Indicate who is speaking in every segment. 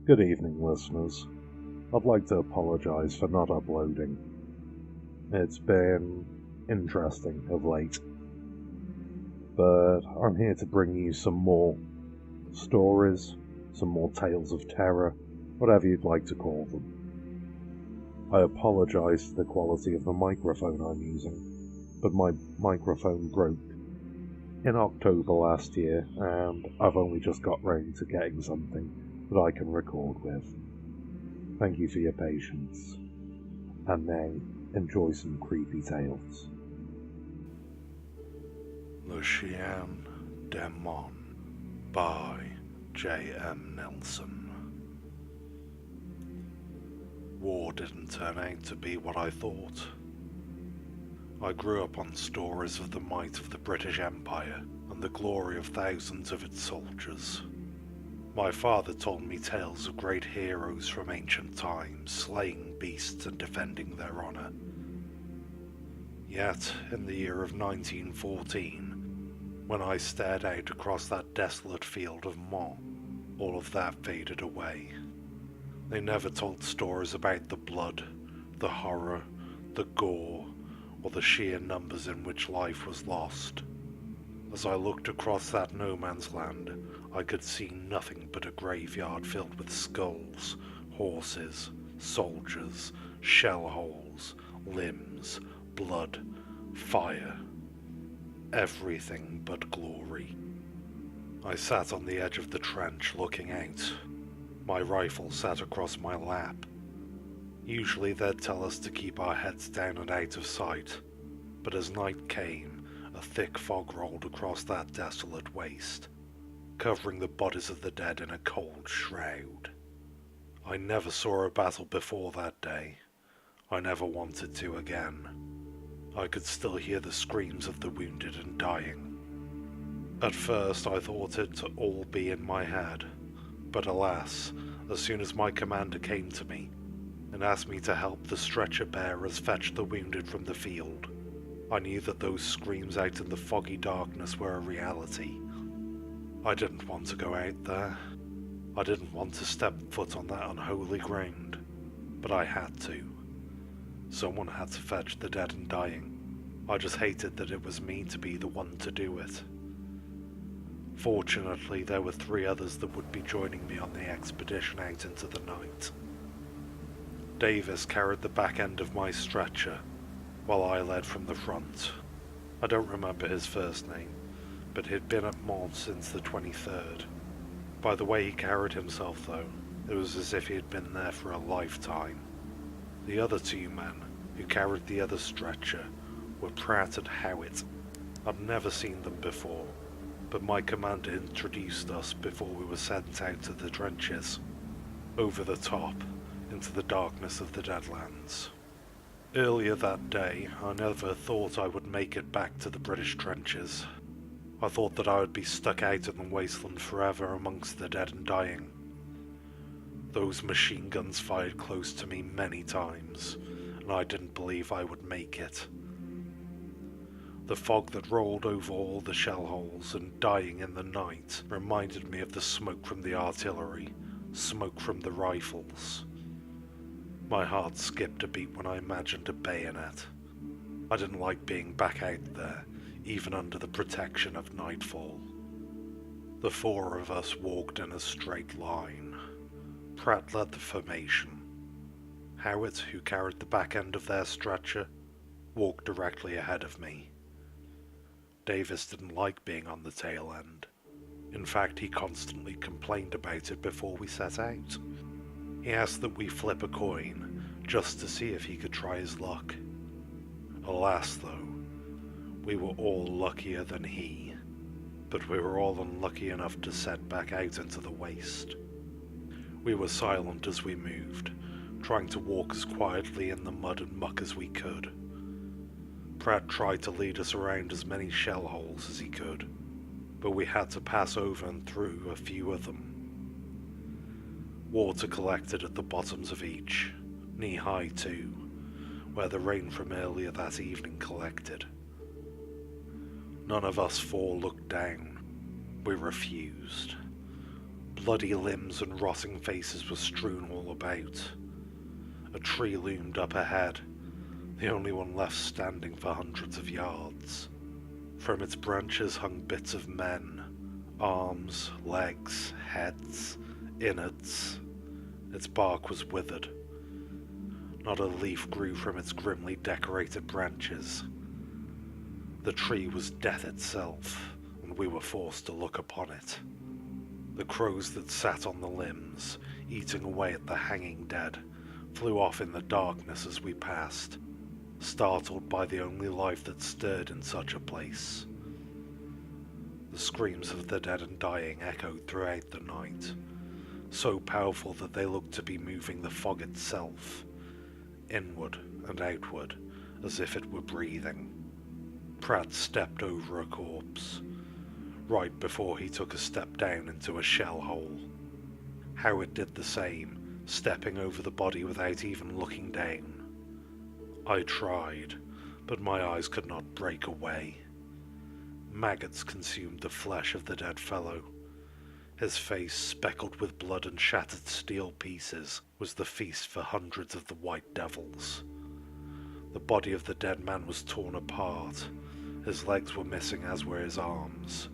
Speaker 1: Good evening, listeners. I'd like to apologise for not uploading. It's been interesting of late. But I'm here to bring you some more stories, some more tales of terror, whatever you'd like to call them. I apologise for the quality of the microphone I'm using, but my microphone broke in October last year, and I've only just got round to getting something that I can record with. Thank you for your patience. And now, enjoy some creepy tales.
Speaker 2: The Chien De Mons by J.M. Nelson. War didn't turn out to be what I thought. I grew up on stories of the might of the British Empire and the glory of thousands of its soldiers. My father told me tales of great heroes from ancient times, slaying beasts and defending their honour. Yet, in the year of 1914, when I stared out across that desolate field of Mons, all of that faded away. They never told stories about the blood, the horror, the gore, or the sheer numbers in which life was lost. As I looked across that no-man's land, I could see nothing but a graveyard filled with skulls, horses, soldiers, shell holes, limbs, blood, fire. Everything but glory. I sat on the edge of the trench looking out. My rifle sat across my lap. Usually they'd tell us to keep our heads down and out of sight, but as night came, a thick fog rolled across that desolate waste, covering the bodies of the dead in a cold shroud. I never saw a battle before that day. I never wanted to again. I could still hear the screams of the wounded and dying. At first I thought it to all be in my head, but alas, as soon as my commander came to me and asked me to help the stretcher bearers fetch the wounded from the field, I knew that those screams out in the foggy darkness were a reality. I didn't want to go out there. I didn't want to step foot on that unholy ground, but I had to. Someone had to fetch the dead and dying. I just hated that it was me to be the one to do it. Fortunately, there were 3 others that would be joining me on the expedition out into the night. Davis carried the back end of my stretcher, while I led from the front. I don't remember his first name, but he'd been at Mons since the 23rd. By the way he carried himself, though, it was as if he had been there for a lifetime. The other 2 men, who carried the other stretcher, were Pratt and Howitt. I'd never seen them before, but my commander introduced us before we were sent out to the trenches, over the top, into the darkness of the Deadlands. Earlier that day, I never thought I would make it back to the British trenches. I thought that I would be stuck out in the wasteland forever amongst the dead and dying. Those machine guns fired close to me many times, and I didn't believe I would make it. The fog that rolled over all the shell holes and dying in the night reminded me of the smoke from the artillery, smoke from the rifles. My heart skipped a beat when I imagined a bayonet. I didn't like being back out there, even under the protection of nightfall. The 4 of us walked in a straight line. Pratt led the formation. Howitt, who carried the back end of their stretcher, walked directly ahead of me. Davis didn't like being on the tail end. In fact, he constantly complained about it before we set out. He asked that we flip a coin, just to see if he could try his luck. Alas, though, we were all luckier than he, but we were all unlucky enough to set back out into the waste. We were silent as we moved, trying to walk as quietly in the mud and muck as we could. Pratt tried to lead us around as many shell holes as he could, but we had to pass over and through a few of them. Water collected at the bottoms of each, knee-high too, where the rain from earlier that evening collected. None of us 4 looked down. We refused. Bloody limbs and rotting faces were strewn all about. A tree loomed up ahead, the only one left standing for hundreds of yards. From its branches hung bits of men, arms, legs, heads, innards. Its bark was withered. Not a leaf grew from its grimly decorated branches. The tree was death itself, and we were forced to look upon it. The crows that sat on the limbs, eating away at the hanging dead, flew off in the darkness as we passed, startled by the only life that stirred in such a place. The screams of the dead and dying echoed throughout the night, so powerful that they looked to be moving the fog itself, inward and outward, as if it were breathing. Pratt stepped over a corpse, right before he took a step down into a shell hole. Howard did the same, stepping over the body without even looking down. I tried, but my eyes could not break away. Maggots consumed the flesh of the dead fellow. His face, speckled with blood and shattered steel pieces, was the feast for hundreds of the white devils. The body of the dead man was torn apart. His legs were missing, as were his arms.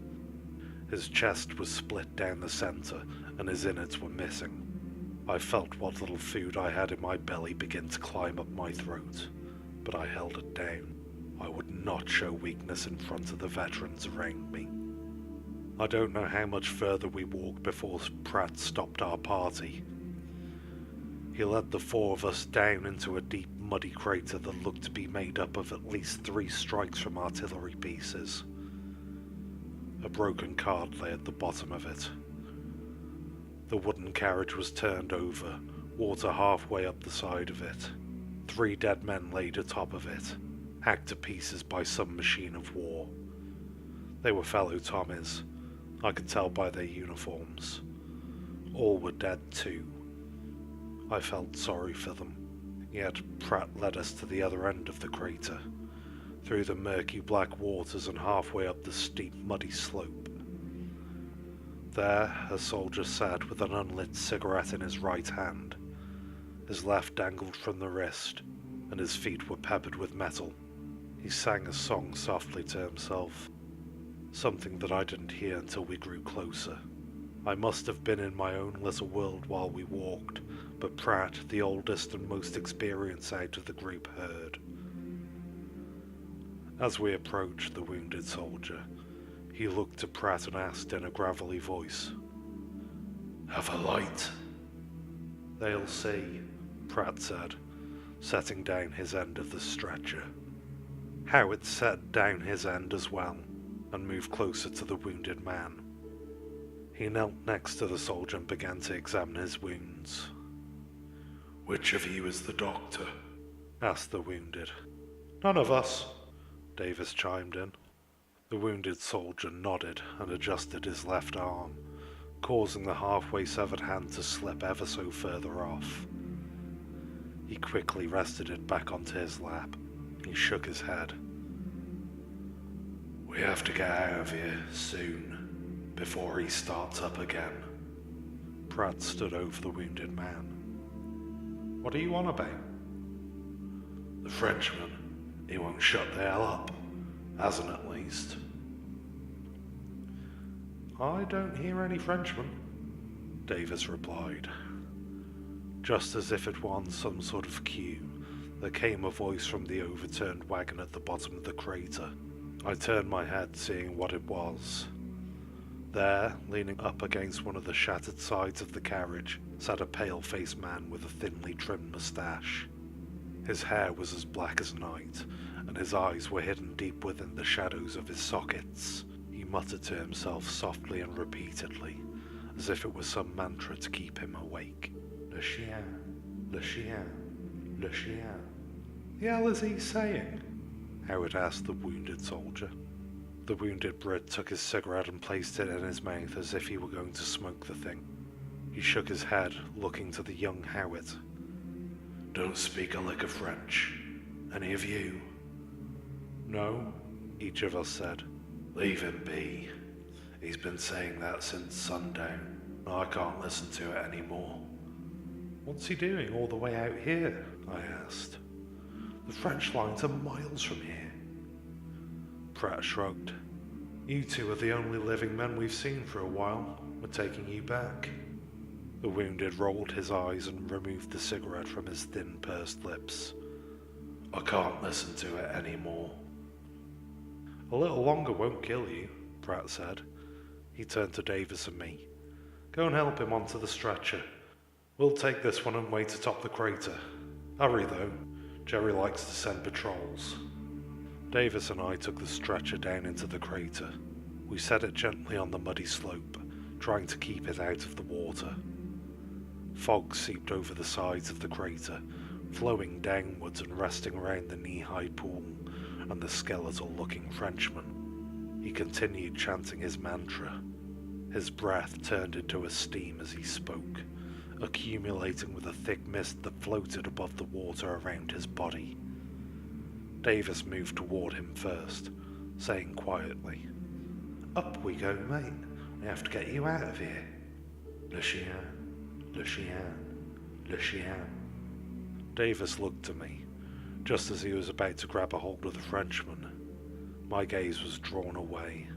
Speaker 2: His chest was split down the center, and his innards were missing. I felt what little food I had in my belly begin to climb up my throat, but I held it down. I would not show weakness in front of the veterans around me. I don't know how much further we walked before Pratt stopped our party. He led the four of us down into a deep, muddy crater that looked to be made up of at least 3 strikes from artillery pieces. A broken cart lay at the bottom of it. The wooden carriage was turned over, water halfway up the side of it. 3 dead men laid atop of it, hacked to pieces by some machine of war. They were fellow Tommies. I could tell by their uniforms. All were dead too. I felt sorry for them, yet Pratt led us to the other end of the crater, through the murky black waters and halfway up the steep muddy slope. There a soldier sat with an unlit cigarette in his right hand. His left dangled from the wrist, and his feet were peppered with metal. He sang a song softly to himself, something that I didn't hear until we grew closer. I must have been in my own little world while we walked, but Pratt, the oldest and most experienced out of the group, heard. As we approached the wounded soldier, he looked to Pratt and asked in a gravelly voice, "Have a light?" "They'll see," Pratt said, setting down his end of the stretcher. Howard set down his end as well, and moved closer to the wounded man. He knelt next to the soldier and began to examine his wounds. "Which of you is the doctor?" asked the wounded. "None of us," Davis chimed in. The wounded soldier nodded and adjusted his left arm, causing the halfway severed hand to slip ever so further off. He quickly rested it back onto his lap. He shook his head. "We have to get out of here soon, before he starts up again." Pratt stood over the wounded man. "What are you on about?" "The Frenchman. He won't shut the hell up. Hasn't at least." "I don't hear any Frenchman," Davis replied. Just as if it were on some sort of cue, there came a voice from the overturned wagon at the bottom of the crater. I turned my head, seeing what it was. There, leaning up against one of the shattered sides of the carriage, sat a pale-faced man with a thinly trimmed moustache. His hair was as black as night, and his eyes were hidden deep within the shadows of his sockets. He muttered to himself softly and repeatedly, as if it was some mantra to keep him awake. "Le chien, le chien, le chien." "The hell is he saying?" Howard asked the wounded soldier. The wounded Brit took his cigarette and placed it in his mouth as if he were going to smoke the thing. He shook his head, looking to the young Howard. "Don't speak a lick of French. Any of you?" "No," each of us said. "Leave him be. He's been saying that since sundown. I can't listen to it anymore. What's he doing all the way out here? I asked. The French lines are miles from here. Pratt shrugged. You two are the only living men we've seen for a while. We're taking you back. The wounded rolled his eyes and removed the cigarette from his thin, pursed lips. I can't listen to it anymore. A little longer won't kill you, Pratt said. He turned to Davis and me. Go and help him onto the stretcher. We'll take this one and wait atop the crater. Hurry though, Jerry likes to send patrols. Davis and I took the stretcher down into the crater. We set it gently on the muddy slope, trying to keep it out of the water. Fog seeped over the sides of the crater, flowing downwards and resting around the knee-high pool and the skeletal-looking Frenchman. He continued chanting his mantra. His breath turned into a steam as he spoke, accumulating with a thick mist that floated above the water around his body. Davis moved toward him first, saying quietly, Up we go, mate. We have to get you out of here. Le chien, le chien, le chien. Davis looked at me, just as he was about to grab a hold of the Frenchman. My gaze was drawn away.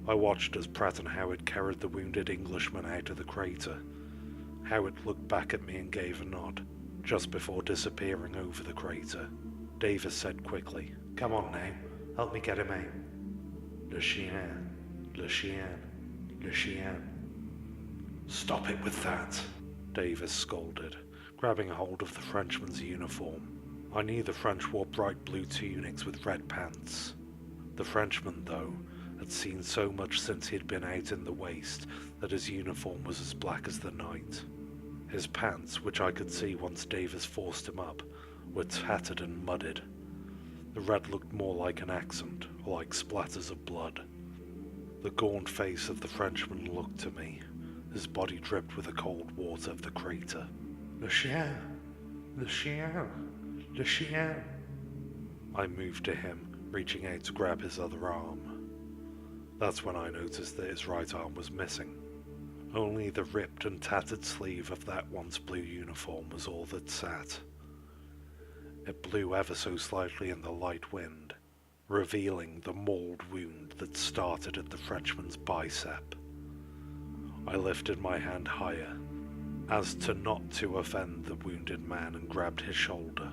Speaker 2: I watched as Pratt and Howard carried the wounded Englishman out of the crater. Howard looked back at me and gave a nod, just before disappearing over the crater. Davis said quickly, Come on now, help me get him out. Le chien, le chien, le chien. Stop it with that, Davis scolded, grabbing a hold of the Frenchman's uniform. I knew the French wore bright blue tunics with red pants. The Frenchman, though, had seen so much since he had been out in the waste that his uniform was as black as the night. His pants, which I could see once Davis forced him up, were tattered and mudded. The red looked more like an accent, or like splatters of blood. The gaunt face of the Frenchman looked to me. His body dripped with the cold water of the crater. Le chien! Le chien! Le chien! I moved to him, reaching out to grab his other arm. That's when I noticed that his right arm was missing. Only the ripped and tattered sleeve of that once blue uniform was all that sat. It blew ever so slightly in the light wind, revealing the mauled wound that started at the Frenchman's bicep. I lifted my hand higher, as to not to offend the wounded man, and grabbed his shoulder.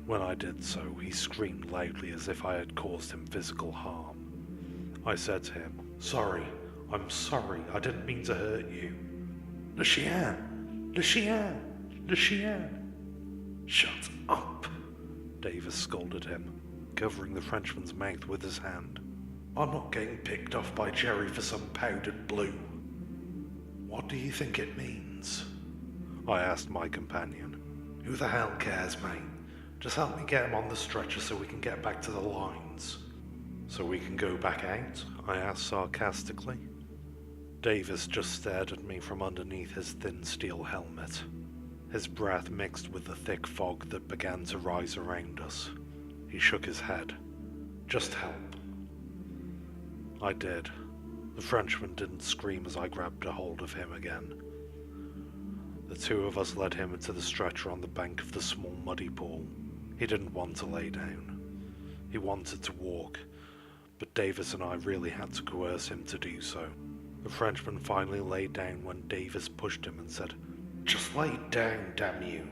Speaker 2: When I did so, he screamed loudly as if I had caused him physical harm. I said to him, Sorry, I'm sorry, I didn't mean to hurt you. Le chien! Le chien! Le chien! Shut up, Davis scolded him, covering the Frenchman's mouth with his hand. I'm not getting picked off by Jerry for some powdered blue. What do you think it means? I asked my companion. Who the hell cares, mate? Just help me get him on the stretcher so we can get back to the lines. So we can go back out? I asked sarcastically. Davis just stared at me from underneath his thin steel helmet. His breath mixed with the thick fog that began to rise around us. He shook his head. Just help. I did. The Frenchman didn't scream as I grabbed a hold of him again. The two of us led him into the stretcher on the bank of the small muddy pool. He didn't want to lay down. He wanted to walk, but Davis and I really had to coerce him to do so. The Frenchman finally lay down when Davis pushed him and said, Just lay down, damn you.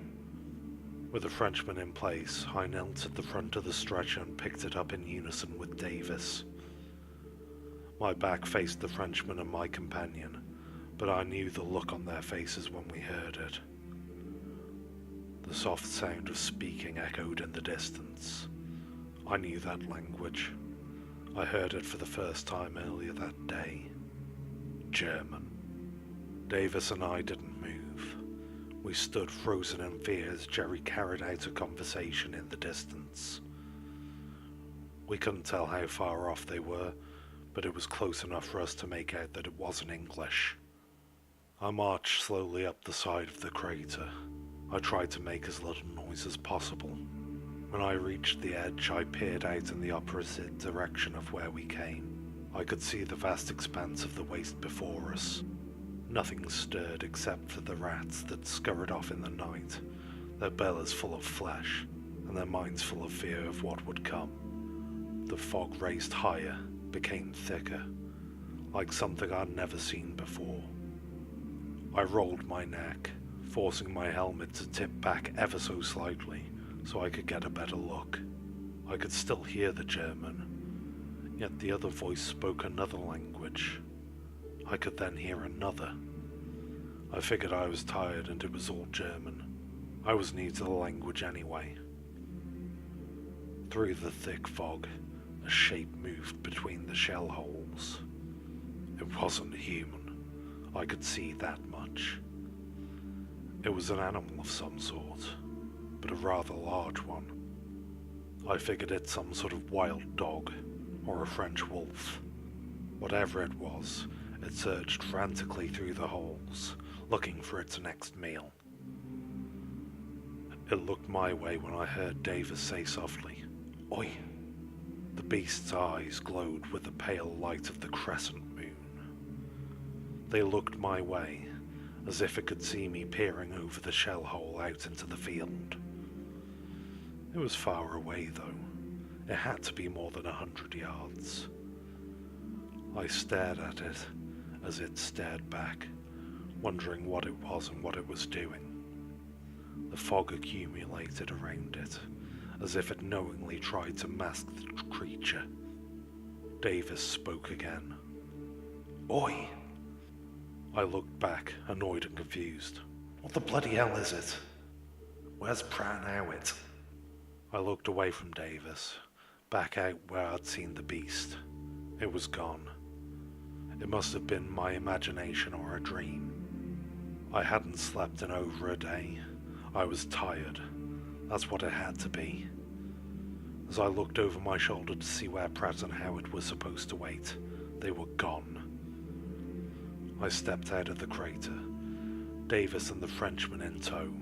Speaker 2: With the Frenchman in place, I knelt at the front of the stretcher and picked it up in unison with Davis. My back faced the Frenchman and my companion, but I knew the look on their faces when we heard it. The soft sound of speaking echoed in the distance. I knew that language. I heard it for the first time earlier that day. German. Davis and I didn't move. We stood frozen in fear as Jerry carried out a conversation in the distance. We couldn't tell how far off they were, but it was close enough for us to make out that it wasn't English. I marched slowly up the side of the crater. I tried to make as little noise as possible. When I reached the edge, I peered out in the opposite direction of where we came. I could see the vast expanse of the waste before us. Nothing stirred except for the rats that scurried off in the night, their bellies full of flesh, and their minds full of fear of what would come. The fog raced higher, became thicker, like something I'd never seen before. I rolled my neck, forcing my helmet to tip back ever so slightly so I could get a better look. I could still hear the German, yet the other voice spoke another language. I could then hear another. I figured I was tired and it was all German. I was new to the language anyway. Through the thick fog, a shape moved between the shell holes. It wasn't human. I could see that much. It was an animal of some sort, but a rather large one. I figured it some sort of wild dog, or a French wolf. Whatever it was, it surged frantically through the holes, looking for its next meal. It looked my way when I heard Davis say softly, "Oi!" The beast's eyes glowed with the pale light of the crescent moon. They looked my way, as if it could see me peering over the shell hole out into the field. It was far away, though. It had to be more than 100 yards. I stared at it as it stared back, wondering what it was and what it was doing. The fog accumulated around it, as if it knowingly tried to mask the creature. Davis spoke again. "Oi!" I looked back, annoyed and confused. "What the bloody hell is it? Where's Pratt and Howitt?" I looked away from Davis, back out where I'd seen the beast. It was gone. It must have been my imagination or a dream. I hadn't slept in over a day. I was tired. That's what it had to be. As I looked over my shoulder to see where Pratt and Howard were supposed to wait, they were gone. I stepped out of the crater, Davis and the Frenchman in tow.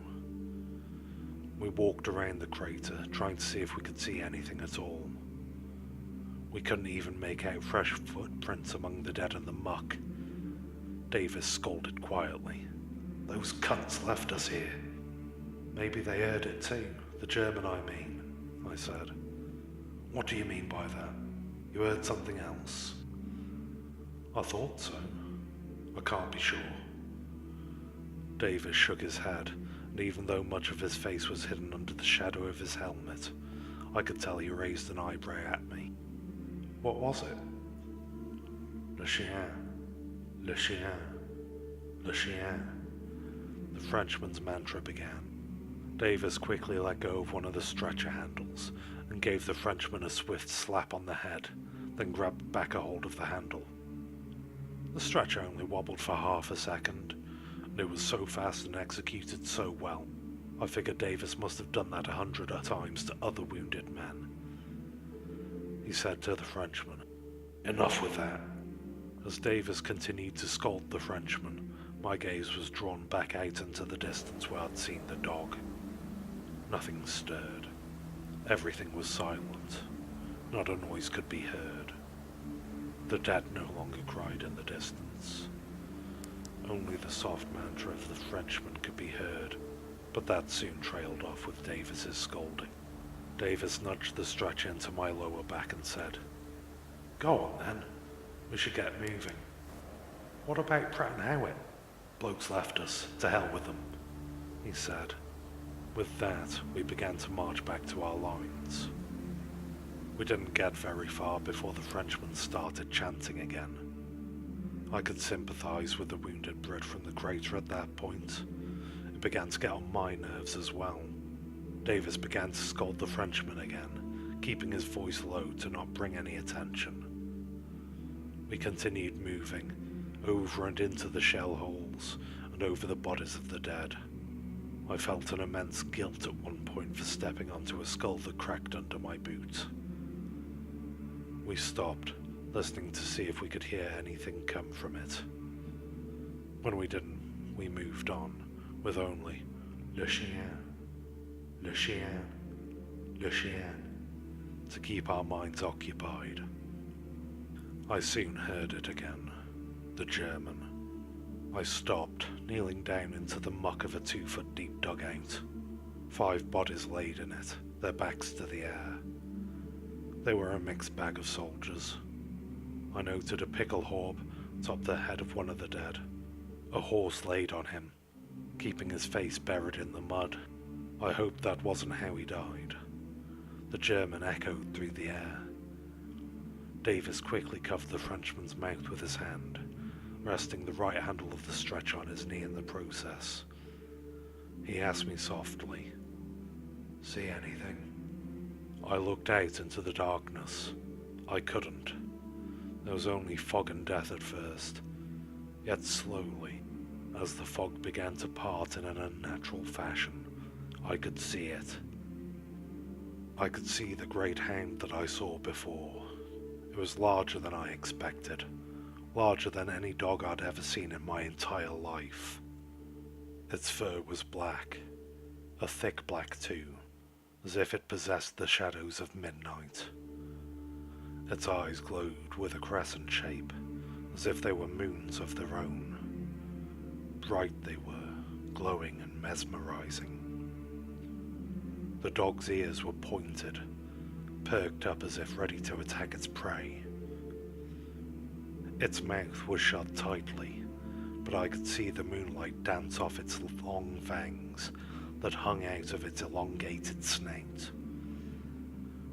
Speaker 2: We walked around the crater, trying to see if we could see anything at all. We couldn't even make out fresh footprints among the dead and the muck. Davis scolded quietly. "Those cunts left us here." "Maybe they heard it too, the German I mean," I said. "What do you mean by that? You heard something else?" "I thought so. I can't be sure." Davis shook his head, and even though much of his face was hidden under the shadow of his helmet, I could tell he raised an eyebrow at me. "What was it?" "Le chien, le chien, le chien." The Frenchman's mantra began. Davis quickly let go of one of the stretcher handles and gave the Frenchman a swift slap on the head, then grabbed back a hold of the handle. The stretcher only wobbled for half a second, and it was so fast and executed so well. I figured Davis must have done that 100 times to other wounded men. He said to the Frenchman, "Enough with that." As Davis continued to scold the Frenchman, my gaze was drawn back out into the distance where I'd seen the dog. Nothing stirred. Everything was silent. Not a noise could be heard. The dead no longer cried in the distance. Only the soft mantra of the Frenchman could be heard, but that soon trailed off with Davis's scolding. Davis nudged the stretcher into my lower back and said, "Go on then, we should get moving." "What about Pratt and Howitt?" "Blokes left us, to hell with them," he said. With that, we began to march back to our lines. We didn't get very far before the Frenchman started chanting again. I could sympathize with the wounded Brit from the crater at that point. It began to get on my nerves as well. Davis began to scold the Frenchman again, keeping his voice low to not bring any attention. We continued moving, over and into the shell holes, and over the bodies of the dead. I felt an immense guilt at one point for stepping onto a skull that cracked under my boot. We stopped, listening to see if we could hear anything come from it. When we didn't, we moved on, with only "Le chien, le chien, le chien" to keep our minds occupied. I soon heard it again, the German. I stopped, kneeling down into the muck of a 2-foot deep dugout. 5 bodies laid in it, their backs to the air. They were a mixed bag of soldiers. I noted a pickle horb atop the head of one of the dead. A horse laid on him, keeping his face buried in the mud. I hoped that wasn't how he died. The German echoed through the air. Davis quickly covered the Frenchman's mouth with his hand, resting the right handle of the stretcher on his knee in the process. He asked me softly, "See anything?" I looked out into the darkness. I couldn't. There was only fog and death at first, yet slowly, as the fog began to part in an unnatural fashion, I could see it. I could see the great hound that I saw before. It was larger than I expected, larger than any dog I'd ever seen in my entire life. Its fur was black, a thick black too, as if it possessed the shadows of midnight. Its eyes glowed with a crescent shape, as if they were moons of their own. Bright they were, glowing and mesmerizing. The dog's ears were pointed, perked up as if ready to attack its prey. Its mouth was shut tightly, but I could see the moonlight dance off its long fangs that hung out of its elongated snout.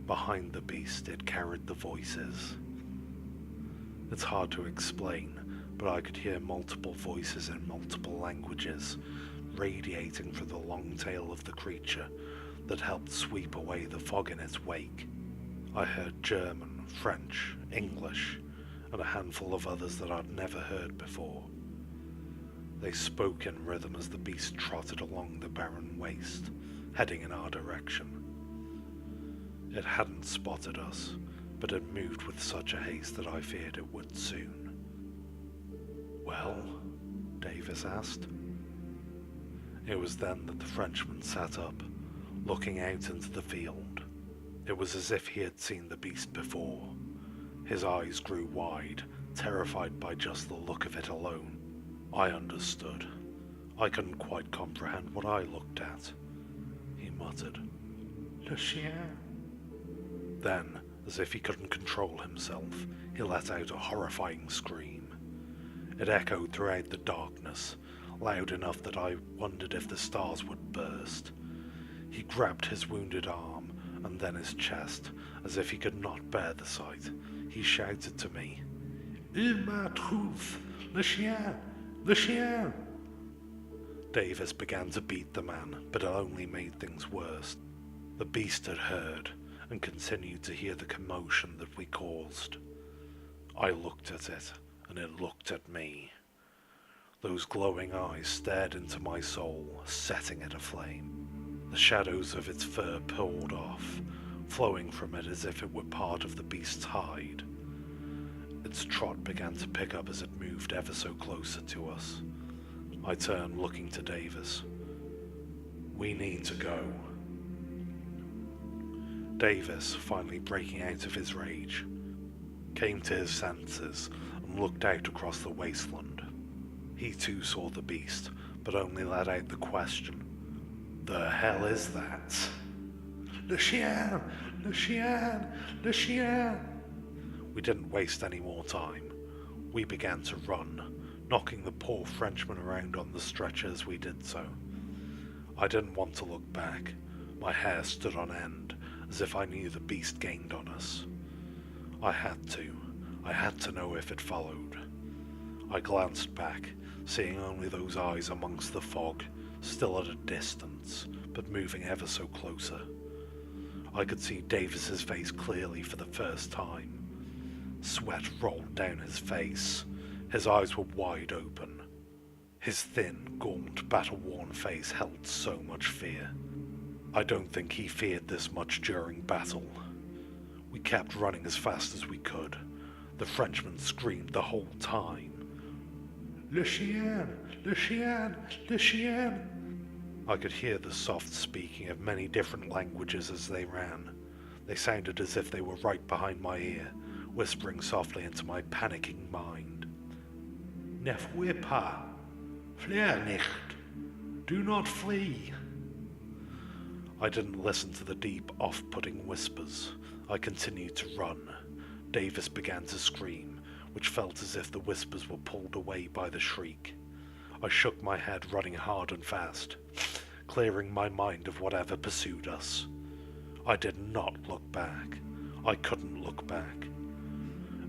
Speaker 2: Behind the beast it carried the voices. It's hard to explain, but I could hear multiple voices in multiple languages, radiating from the long tail of the creature that helped sweep away the fog in its wake. I heard German, French, English, and a handful of others that I'd never heard before. They spoke in rhythm as the beast trotted along the barren waste, heading in our direction. It hadn't spotted us, but it moved with such a haste that I feared it would soon. "Well?" Davis asked. It was then that the Frenchman sat up, looking out into the field. It was as if he had seen the beast before. His eyes grew wide, terrified by just the look of it alone. I understood. I couldn't quite comprehend what I looked at. He muttered, "Le chien." Then, as if he couldn't control himself, he let out a horrifying scream. It echoed throughout the darkness, loud enough that I wondered if the stars would burst. He grabbed his wounded arm, and then his chest, as if he could not bear the sight. He shouted to me, "Il m'a trouvé, le chien, le chien." Davis began to beat the man, but it only made things worse. The beast had heard, and continued to hear the commotion that we caused. I looked at it, and it looked at me. Those glowing eyes stared into my soul, setting it aflame. The shadows of its fur pulled off, flowing from it as if it were part of the beast's hide. Its trot began to pick up as it moved ever so closer to us. I turned, looking to Davis. "We need to go." Davis, finally breaking out of his rage, came to his senses and looked out across the wasteland. He too saw the beast, but only let out the question, "The hell is that?" "Le chien! Le chien! Le chien!" We didn't waste any more time. We began to run, knocking the poor Frenchman around on the stretcher as we did so. I didn't want to look back. My hair stood on end, as if I knew the beast gained on us. I had to know if it followed. I glanced back, seeing only those eyes amongst the fog, still at a distance, but moving ever so closer. I could see Davis's face clearly for the first time. Sweat rolled down his face. His eyes were wide open. His thin, gaunt, battle-worn face held so much fear. I don't think he feared this much during battle. We kept running as fast as we could. The Frenchman screamed the whole time. "Le chien! Le chien! Le chien!" I could hear the soft speaking of many different languages as they ran. They sounded as if they were right behind my ear, whispering softly into my panicking mind. "Ne fouez pas! Flieh nicht! Do not flee! I didn't listen to the deep, off-putting whispers. I continued to run. Davis began to scream, which felt as if the whispers were pulled away by the shriek. I shook my head, running hard and fast, clearing my mind of whatever pursued us. I did not look back. I couldn't look back.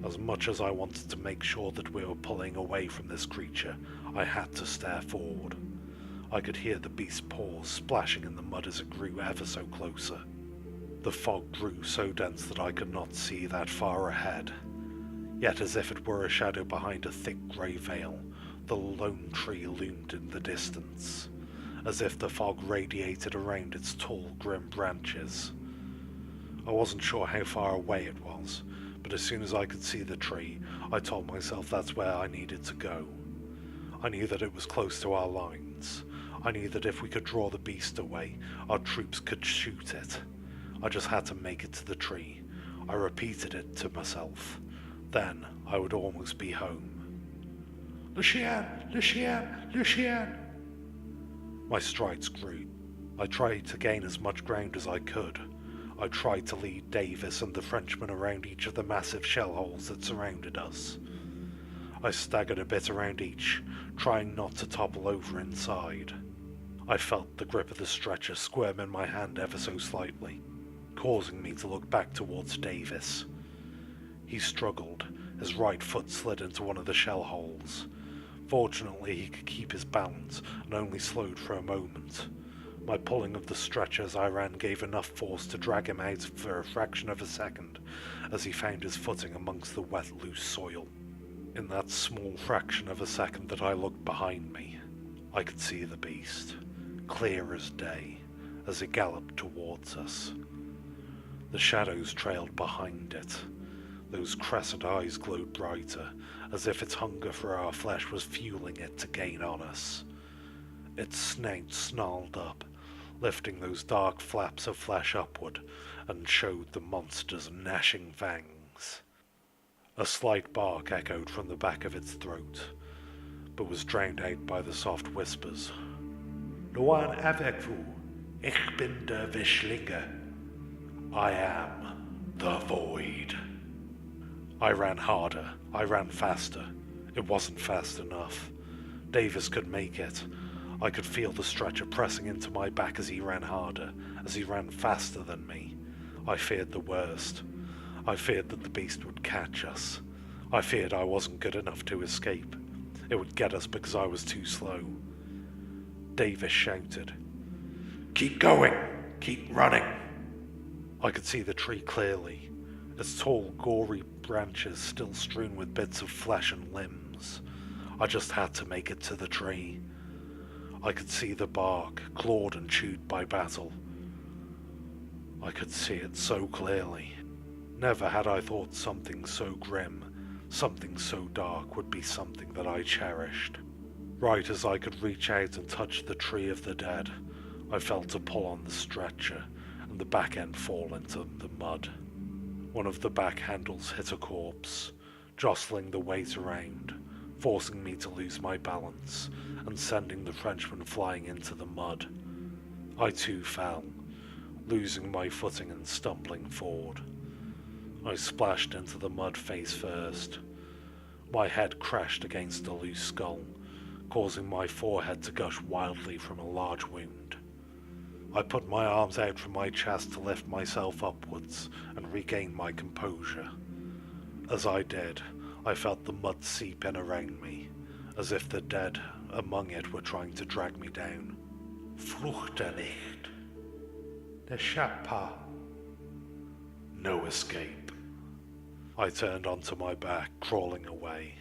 Speaker 2: As much as I wanted to make sure that we were pulling away from this creature, I had to stare forward. I could hear the beast's paws splashing in the mud as it grew ever so closer. The fog grew so dense that I could not see that far ahead. Yet as if it were a shadow behind a thick grey veil, the lone tree loomed in the distance, as if the fog radiated around its tall, grim branches. I wasn't sure how far away it was, but as soon as I could see the tree, I told myself that's where I needed to go. I knew that it was close to our lines. I knew that if we could draw the beast away, our troops could shoot it. I just had to make it to the tree. I repeated it to myself. Then I would almost be home. Le chien! Le chien! Le chien! My strides grew. I tried to gain as much ground as I could. I tried to lead Davis and the Frenchman around each of the massive shell holes that surrounded us. I staggered a bit around each, trying not to topple over inside. I felt the grip of the stretcher squirm in my hand ever so slightly, causing me to look back towards Davis. He struggled. His right foot slid into one of the shell holes. Fortunately, he could keep his balance and only slowed for a moment. My pulling of the stretcher as I ran gave enough force to drag him out for a fraction of a second as he found his footing amongst the wet, loose soil. In that small fraction of a second that I looked behind me, I could see the beast, clear as day, as it galloped towards us. The shadows trailed behind it. Those crescent eyes glowed brighter, as if its hunger for our flesh was fueling it to gain on us. Its snout snarled up, lifting those dark flaps of flesh upward, and showed the monster's gnashing fangs. A slight bark echoed from the back of its throat, but was drowned out by the soft whispers. Loin avec vous, ich bin der Wischlinge. I am the Void. I ran harder, I ran faster. It wasn't fast enough. Davis could make it. I could feel the stretcher pressing into my back as he ran harder, as he ran faster than me. I feared the worst. I feared that the beast would catch us. I feared I wasn't good enough to escape. It would get us because I was too slow. Davis shouted, "Keep going! Keep running!" I could see the tree clearly, its tall, gory branches still strewn with bits of flesh and limbs. I just had to make it to the tree. I could see the bark, clawed and chewed by battle. I could see it so clearly. Never had I thought something so grim, something so dark would be something that I cherished. Right as I could reach out and touch the tree of the dead, I felt a pull on the stretcher and the back end fall into the mud. One of the back handles hit a corpse, jostling the weight around, forcing me to lose my balance and sending the Frenchman flying into the mud. I too fell, losing my footing and stumbling forward. I splashed into the mud face first. My head crashed against a loose skull, causing my forehead to gush wildly from a large wound. I put my arms out from my chest to lift myself upwards and regain my composure. As I did, I felt the mud seep in around me, as if the dead among it were trying to drag me down. Fluchte nicht. N'échappe pas. No escape. I turned onto my back, crawling away.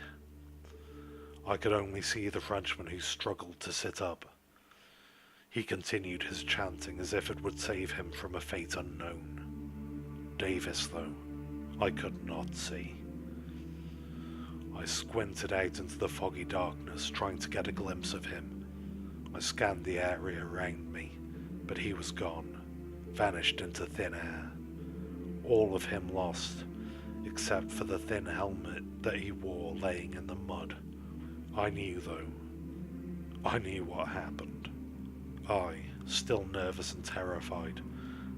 Speaker 2: I could only see the Frenchman who struggled to sit up. He continued his chanting as if it would save him from a fate unknown. Davis, though, I could not see. I squinted out into the foggy darkness, trying to get a glimpse of him. I scanned the area around me, but he was gone, vanished into thin air. All of him lost, except for the thin helmet that he wore laying in the mud. I knew, though. I knew what happened. I, still nervous and terrified,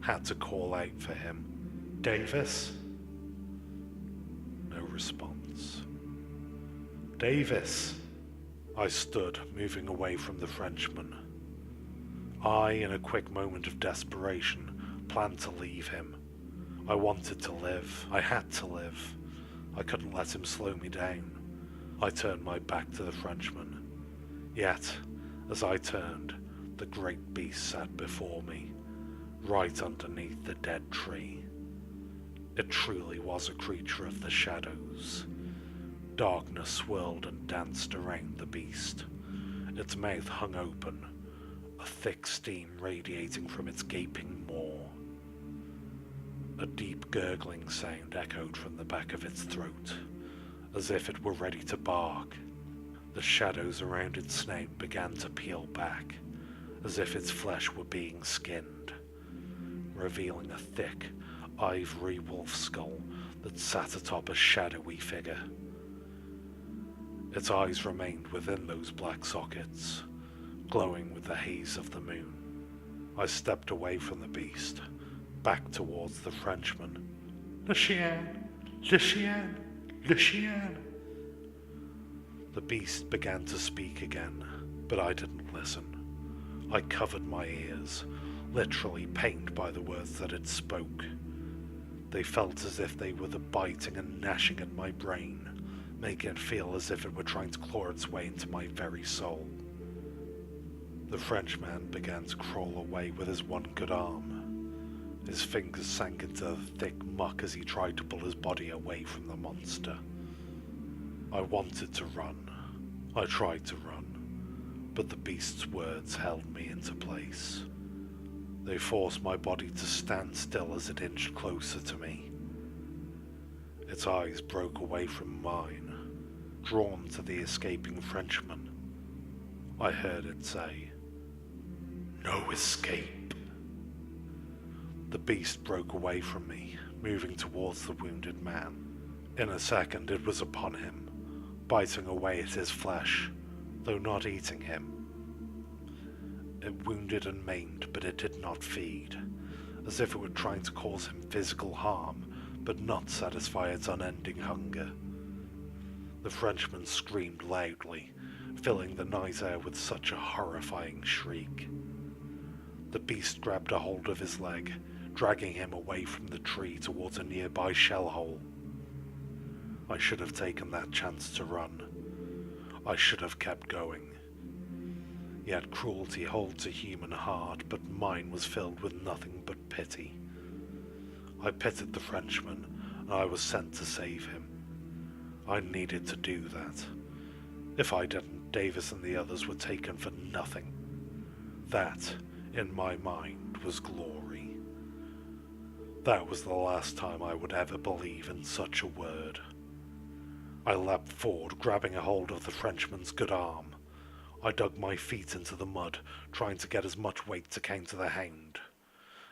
Speaker 2: had to call out for him. "Davis?" No response. "Davis!" I stood, moving away from the Frenchman. I, in a quick moment of desperation, planned to leave him. I wanted to live. I had to live. I couldn't let him slow me down. I turned my back to the Frenchman. Yet, as I turned, the great beast sat before me, right underneath the dead tree. It truly was a creature of the shadows. Darkness swirled and danced around the beast. Its mouth hung open, a thick steam radiating from its gaping maw. A deep gurgling sound echoed from the back of its throat, as if it were ready to bark. The shadows around its snout began to peel back, as if its flesh were being skinned, revealing a thick, ivory wolf skull that sat atop a shadowy figure. Its eyes remained within those black sockets, glowing with the haze of the moon. I stepped away from the beast, back towards the Frenchman. "Le chien! Le chien! Le chien!" The beast began to speak again, but I didn't listen. I covered my ears, literally pained by the words that it spoke. They felt as if they were the biting and gnashing at my brain, making it feel as if it were trying to claw its way into my very soul. The Frenchman began to crawl away with his one good arm. His fingers sank into the thick muck as he tried to pull his body away from the monster. I wanted to run. I tried to run, but the beast's words held me into place. They forced my body to stand still as it inched closer to me. Its eyes broke away from mine, drawn to the escaping Frenchman. I heard it say, "No escape." The beast broke away from me, moving towards the wounded man. In a second it was upon him, biting away at his flesh, though not eating him. It wounded and maimed, but it did not feed, as if it were trying to cause him physical harm, but not satisfy its unending hunger. The Frenchman screamed loudly, filling the night air with such a horrifying shriek. The beast grabbed a hold of his leg, dragging him away from the tree towards a nearby shell hole. I should have taken that chance to run. I should have kept going. Yet cruelty holds a human heart, but mine was filled with nothing but pity. I pitied the Frenchman, and I was sent to save him. I needed to do that. If I didn't, Davis and the others were taken for nothing. That, in my mind, was glory. That was the last time I would ever believe in such a word. I leapt forward, grabbing a hold of the Frenchman's good arm. I dug my feet into the mud, trying to get as much weight to counter the hound.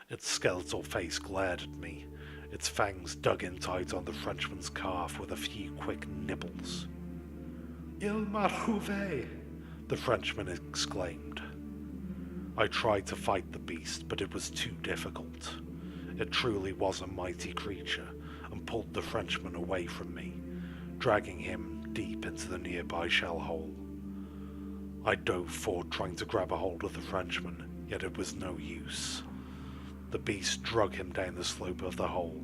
Speaker 2: Its skeletal face glared at me, its fangs dug in tight on the Frenchman's calf with a few quick nibbles. "Il m'a trouvé!" the Frenchman exclaimed. I tried to fight the beast, but it was too difficult. It truly was a mighty creature, and pulled the Frenchman away from me, dragging him deep into the nearby shell hole. I dove forward trying to grab a hold of the Frenchman, yet it was no use. The beast drug him down the slope of the hole,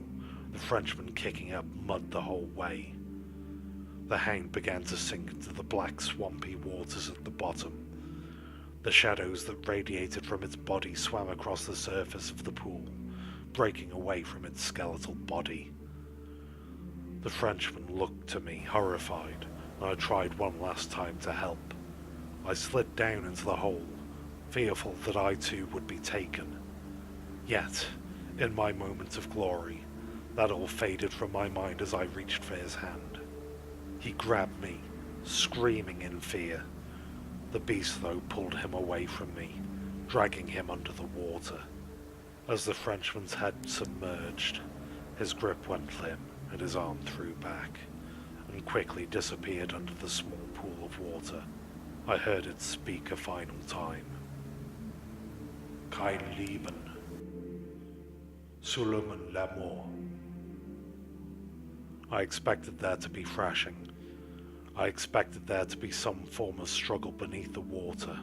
Speaker 2: the Frenchman kicking up mud the whole way. The hound began to sink into the black swampy waters at the bottom. The shadows that radiated from its body swam across the surface of the pool, breaking away from its skeletal body. The Frenchman looked to me, horrified, and I tried one last time to help. I slid down into the hole, fearful that I too would be taken. Yet, in my moment of glory, that all faded from my mind as I reached for his hand. He grabbed me, screaming in fear. The beast, though, pulled him away from me, dragging him under the water. As the Frenchman's head submerged, his grip went limp and his arm threw back, and quickly disappeared under the small pool of water. I heard it speak a final time. Kein Leben. Suleiman l'amour. I expected there to be thrashing. I expected there to be some form of struggle beneath the water.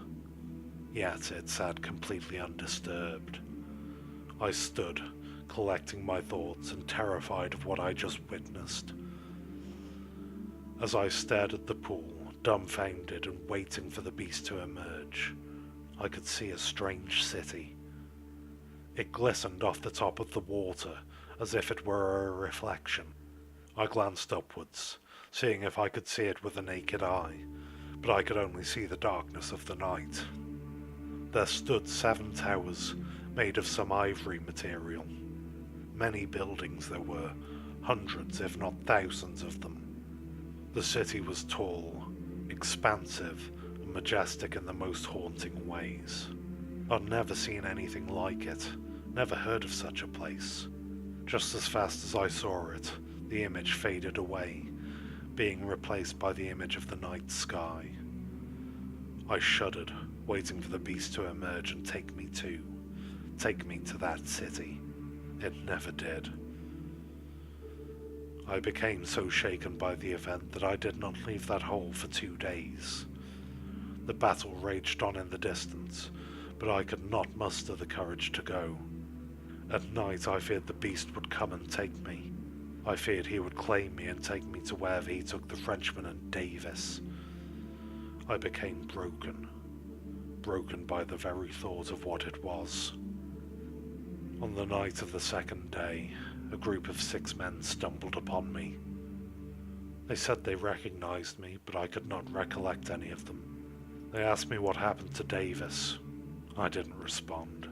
Speaker 2: Yet it sat completely undisturbed. I stood, collecting my thoughts and terrified of what I just witnessed. As I stared at the pool, dumbfounded and waiting for the beast to emerge, I could see a strange city. It glistened off the top of the water as if it were a reflection. I glanced upwards, seeing if I could see it with the naked eye, but I could only see the darkness of the night. There stood 7 towers made of some ivory material. Many buildings there were, hundreds if not thousands of them. The city was tall, expansive, and majestic in the most haunting ways. I'd never seen anything like it, never heard of such a place. Just as fast as I saw it, the image faded away, being replaced by the image of the night sky. I shuddered, waiting for the beast to emerge and take me to that city. It never did. I became so shaken by the event that I did not leave that hole for 2 days. The battle raged on in the distance, but I could not muster the courage to go. At night I feared the beast would come and take me. I feared he would claim me and take me to wherever he took the Frenchman and Davis. I became broken by the very thought of what it was. On the night of the 2nd day, a group of 6 men stumbled upon me. They said they recognized me, but I could not recollect any of them. They asked me what happened to Davis. I didn't respond.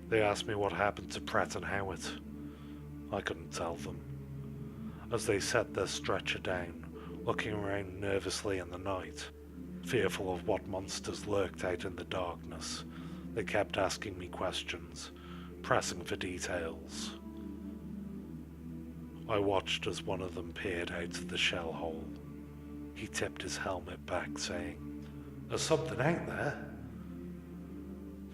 Speaker 2: They asked me what happened to Pratt and Howitt. I couldn't tell them. As they set their stretcher down, looking around nervously in the night, fearful of what monsters lurked out in the darkness, they kept asking me questions, pressing for details. I watched as one of them peered out of the shell hole. He tipped his helmet back, saying, "There's something out there."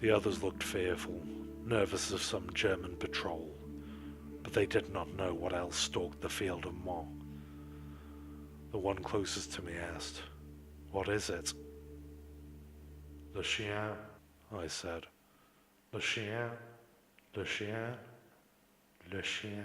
Speaker 2: The others looked fearful, nervous of some German patrol, but they did not know what else stalked the field of Mons. The one closest to me asked, "What is it?" "Le chien," I said. "Le chien, le chien, le chien."